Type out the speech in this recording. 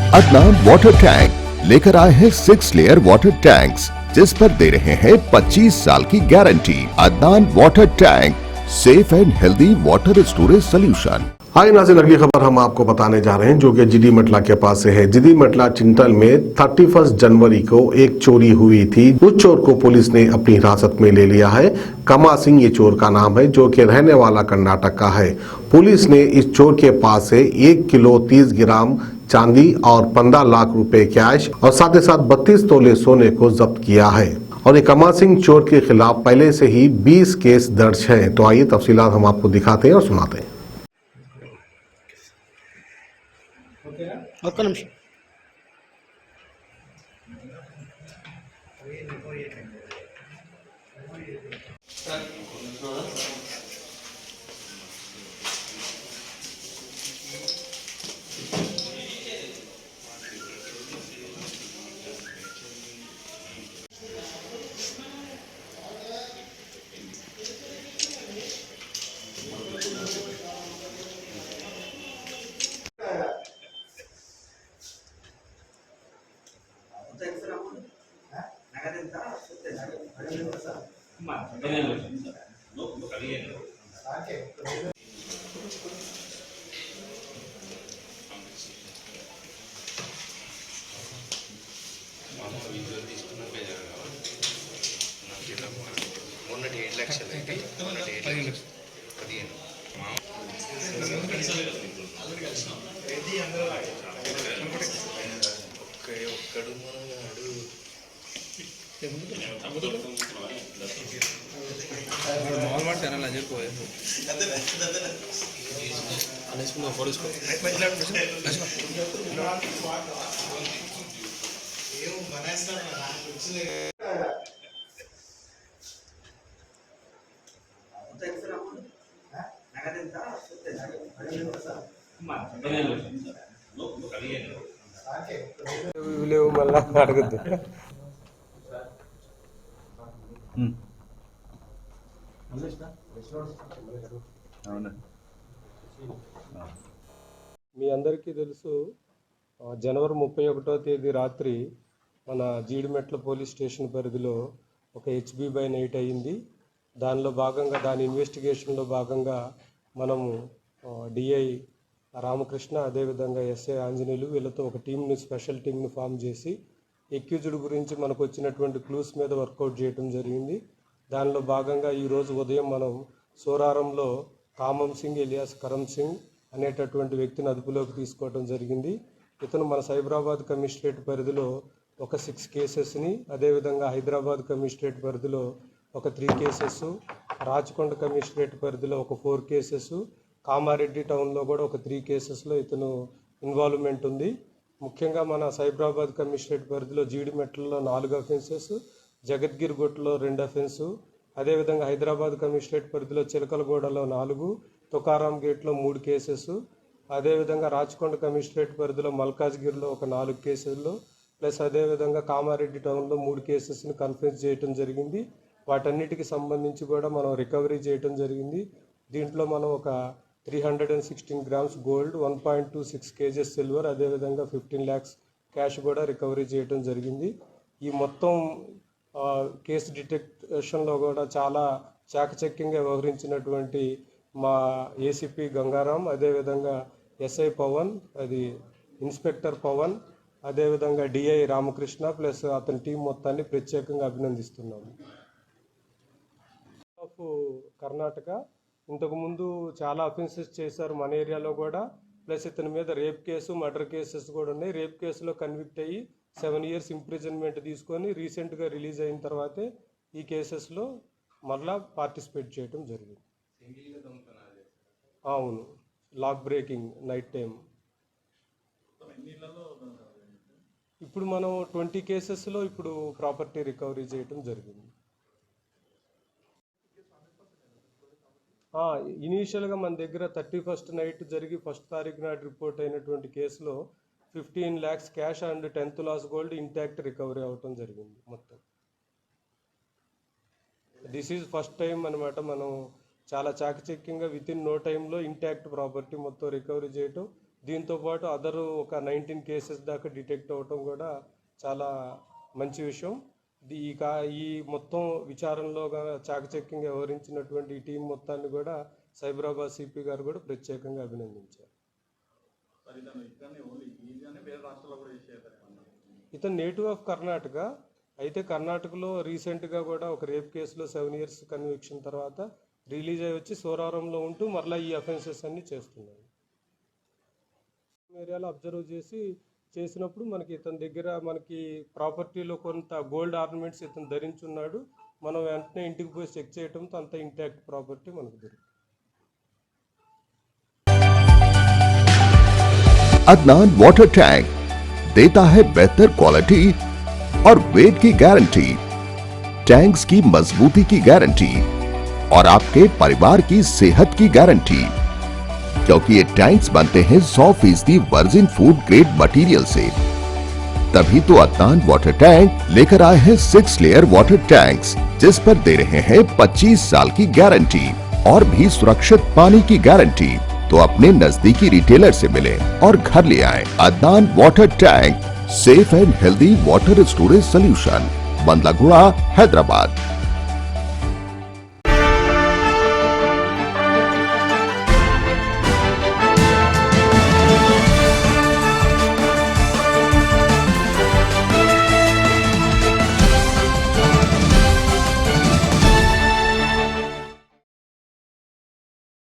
Adnan water tank लेकर आए हैं 6 लेयर वाटर टैंक्स जिस पर दे रहे हैं 25 साल की guarantee. Adnan water tank, safe and healthy water storage solution. Hi नाज़रीन, अगली खबर हम आपको बताने जा रहे हैं जो कि जिडी मटला के पास से है। जिडी मटला चिंतल में 31 जनवरी को एक चोरी हुई थी। उस चोर को पुलिस ने अपनी हिरासत में ले लिया है। कमा सिंह ये चोर का नाम है, जो कि रहने वाला कर्नाटक का है। पुलिस ने इस चोर के पास से 1 किलो 30 ग्राम चांदी और 15 लाख रुपए कैश और साथ ही साथ 32 तोले सोने को जब्त किया है। और ये कमा सिंह चोर के खिलाफ पहले से ही 20 केस दर्ज है। तो आइए तफसीलात हम आपको दिखाते हैं और सुनाते हैं। ఒక్క నిమిషం మొన్నటి 7 లక్షలు అయితే మొన్నటి 7 లక్షలు 15 ఒక్కడు మనగాడు మామూలు మాట ఛానల్ అని చెప్పి అనేసుకుందాం ఫోటోసుకో లేవు మళ్ళా అడగద్దు. మీ అందరికీ తెలుసు, జనవరి 31వ తేదీ రాత్రి మన జీడిమెట్ల పోలీస్ స్టేషన్ పరిధిలో ఒక హెచ్బి బై నైట్ అయ్యింది. దానిలో భాగంగా దాని ఇన్వెస్టిగేషన్లో భాగంగా మనము డిఐ రామకృష్ణ, అదేవిధంగా ఎస్ఐ ఆంజనేయులు వీళ్ళతో ఒక టీంని, స్పెషల్ టీంని ఫామ్ చేసి ఎక్యూజ్డ్ గురించి మనకు వచ్చినటువంటి క్లూస్ మీద వర్కౌట్ చేయడం జరిగింది. దానిలో భాగంగా ఈరోజు ఉదయం మనం సోరారంలో కామం సింగ్ ఎలియాస్ కరమ్ సింగ్ అనేటటువంటి వ్యక్తిని అదుపులోకి తీసుకోవడం జరిగింది. ఇతను మన సైబరాబాద్ కమిషనరేట్ పరిధిలో ఒక 6 కేసెస్ని, అదేవిధంగా హైదరాబాద్ కమిషనరేట్ పరిధిలో ఒక 3 కేసెస్, రాచకొండ కమిషనరేట్ పరిధిలో ఒక 4 కేసెస్, కామారెడ్డి టౌన్లో కూడా ఒక 3 కేసెస్లో ఇతను ఇన్వాల్వ్మెంట్ ఉంది. ముఖ్యంగా మన సైబరాబాద్ కమిషనరేట్ పరిధిలో జీడిమెట్లలో 4 అఫెన్సెస్, జగద్గిరిగుట్టలో 2 అఫెన్స్, అదేవిధంగా హైదరాబాద్ కమిషనరేట్ పరిధిలో చిలకలగూడలో 4, తుకారాం గేట్లో 3 కేసెస్, అదేవిధంగా రాచకొండ కమిషనరేట్ పరిధిలో మల్కాజ్గిరిలో ఒక 4 కేసుల్లో ప్లస్ అదేవిధంగా కామారెడ్డి టౌన్లో 3 కేసెస్ని కన్ఫరెన్స్ చేయడం జరిగింది. వాటన్నిటికి సంబంధించి కూడా మనం రికవరీ చేయడం జరిగింది. దీంట్లో మనం ఒక 316 గ్రామ్స్ గోల్డ్, 1.26 కేజెస్ సిల్వర్, అదేవిధంగా 15 lakhs క్యాష్ కూడా రికవరీ చేయడం జరిగింది. ఈ మొత్తం కేసు డిటెక్షన్లో కూడా చాలా చాకచక్యంగా వ్యవహరించినటువంటి మా ఏసీపీ గంగారాం, అదేవిధంగా ఎస్ఐ పవన్, అది ఇన్స్పెక్టర్ పవన్, అదేవిధంగా డిఐ రామకృష్ణ ప్లస్ అతని టీం మొత్తాన్ని ప్రత్యేకంగా అభినందిస్తున్నాము. ఆఫ్ కర్ణాటక ఇంతకుముందు చాలా అఫెన్సెస్ చేశారు మన ఏరియాలో కూడా, ప్లస్ ఇతని మీద రేప్ కేసు, మర్డర్ కేసెస్ కూడా ఉన్నాయి. రేప్ కేసులో కన్విక్ట్ అయ్యి 7 years ఇంప్రిజన్మెంట్ తీసుకొని రీసెంట్గా రిలీజ్ అయిన తర్వాతే ఈ కేసెస్లో మరలా పార్టిసిపేట్ చేయడం జరిగింది. అవును, లాక్ బ్రేకింగ్ నైట్ టైం. ఇప్పుడు మనం 20 కేసెస్లో ఇప్పుడు ప్రాపర్టీ రికవరీ చేయడం జరిగింది. ఇనీషియల్గా మన దగ్గర 31st నైట్ జరిగి 1st తారీఖు నాటి రిపోర్ట్ అయినటువంటి కేసులో 15 lakhs cash and 10 tulas gold intact recovery అవటం జరిగింది మొత్తం. దిస్ ఈజ్ ఫస్ట్ టైం అనమాట. మనం చాలా చాకచక్యంగా విత్ ఇన్ నో టైంలో ఇంటాక్ట్ ప్రాపర్టీ మొత్తం రికవరీ చేయటం, దీంతో పాటు అదర్ ఒక 19 కేసెస్ దాకా డిటెక్ట్ అవ్వటం కూడా చాలా మంచి విషయం. ఈ మొత్తం విచారణలో చాకచక్యంగా వ్యవహరించినటువంటి ఈ టీం మొత్తాన్ని కూడా సైబరాబాద్ సిపి గారు కూడా ప్రత్యేకంగా అభినందించారు. ఇతను నేటివ్ ఆఫ్ కర్ణాటక. అయితే కర్ణాటకలో రీసెంట్గా కూడా ఒక రేప్ కేసులో 7 years కన్విక్షన్ తర్వాత రిలీజ్ అయ్యి వచ్చి సోరారంలో ఉంటూ మరలా ఈ అఫెన్సెస్ అన్ని చేస్తున్నాడు. ఏరియాలో అబ్జర్వ్ చేసినప్పుడు మనకి ఇతని దగ్గర మనకి ప్రాపర్టీలో కొంత గోల్డ్ ఆర్నమెంట్స్ ఇతను ధరించున్నాడు. మనం వెంటనే ఇంటికి పోయి చెక్ చేయడంతో అంత ఇంటాక్ట్ ప్రాపర్టీ మనకు దొరికింది. अदनान वाटर टैंक देता है बेहतर क्वालिटी और वेट की गारंटी, टैंक्स की मजबूती की गारंटी और आपके परिवार की सेहत की गारंटी, क्योंकि ये टैंक्स बनते हैं 100% वर्जिन फूड ग्रेड मटेरियल से। तभी तो अदनान वाटर टैंक लेकर आए हैं 6 लेयर वाटर टैंक्स, जिस पर दे रहे हैं 25 साल की गारंटी और भी सुरक्षित पानी की गारंटी। तो अपने नजदीकी रिटेलर से मिले और घर ले आए Adnan water tank, safe and healthy water storage solution, Bandlaguda, Hyderabad.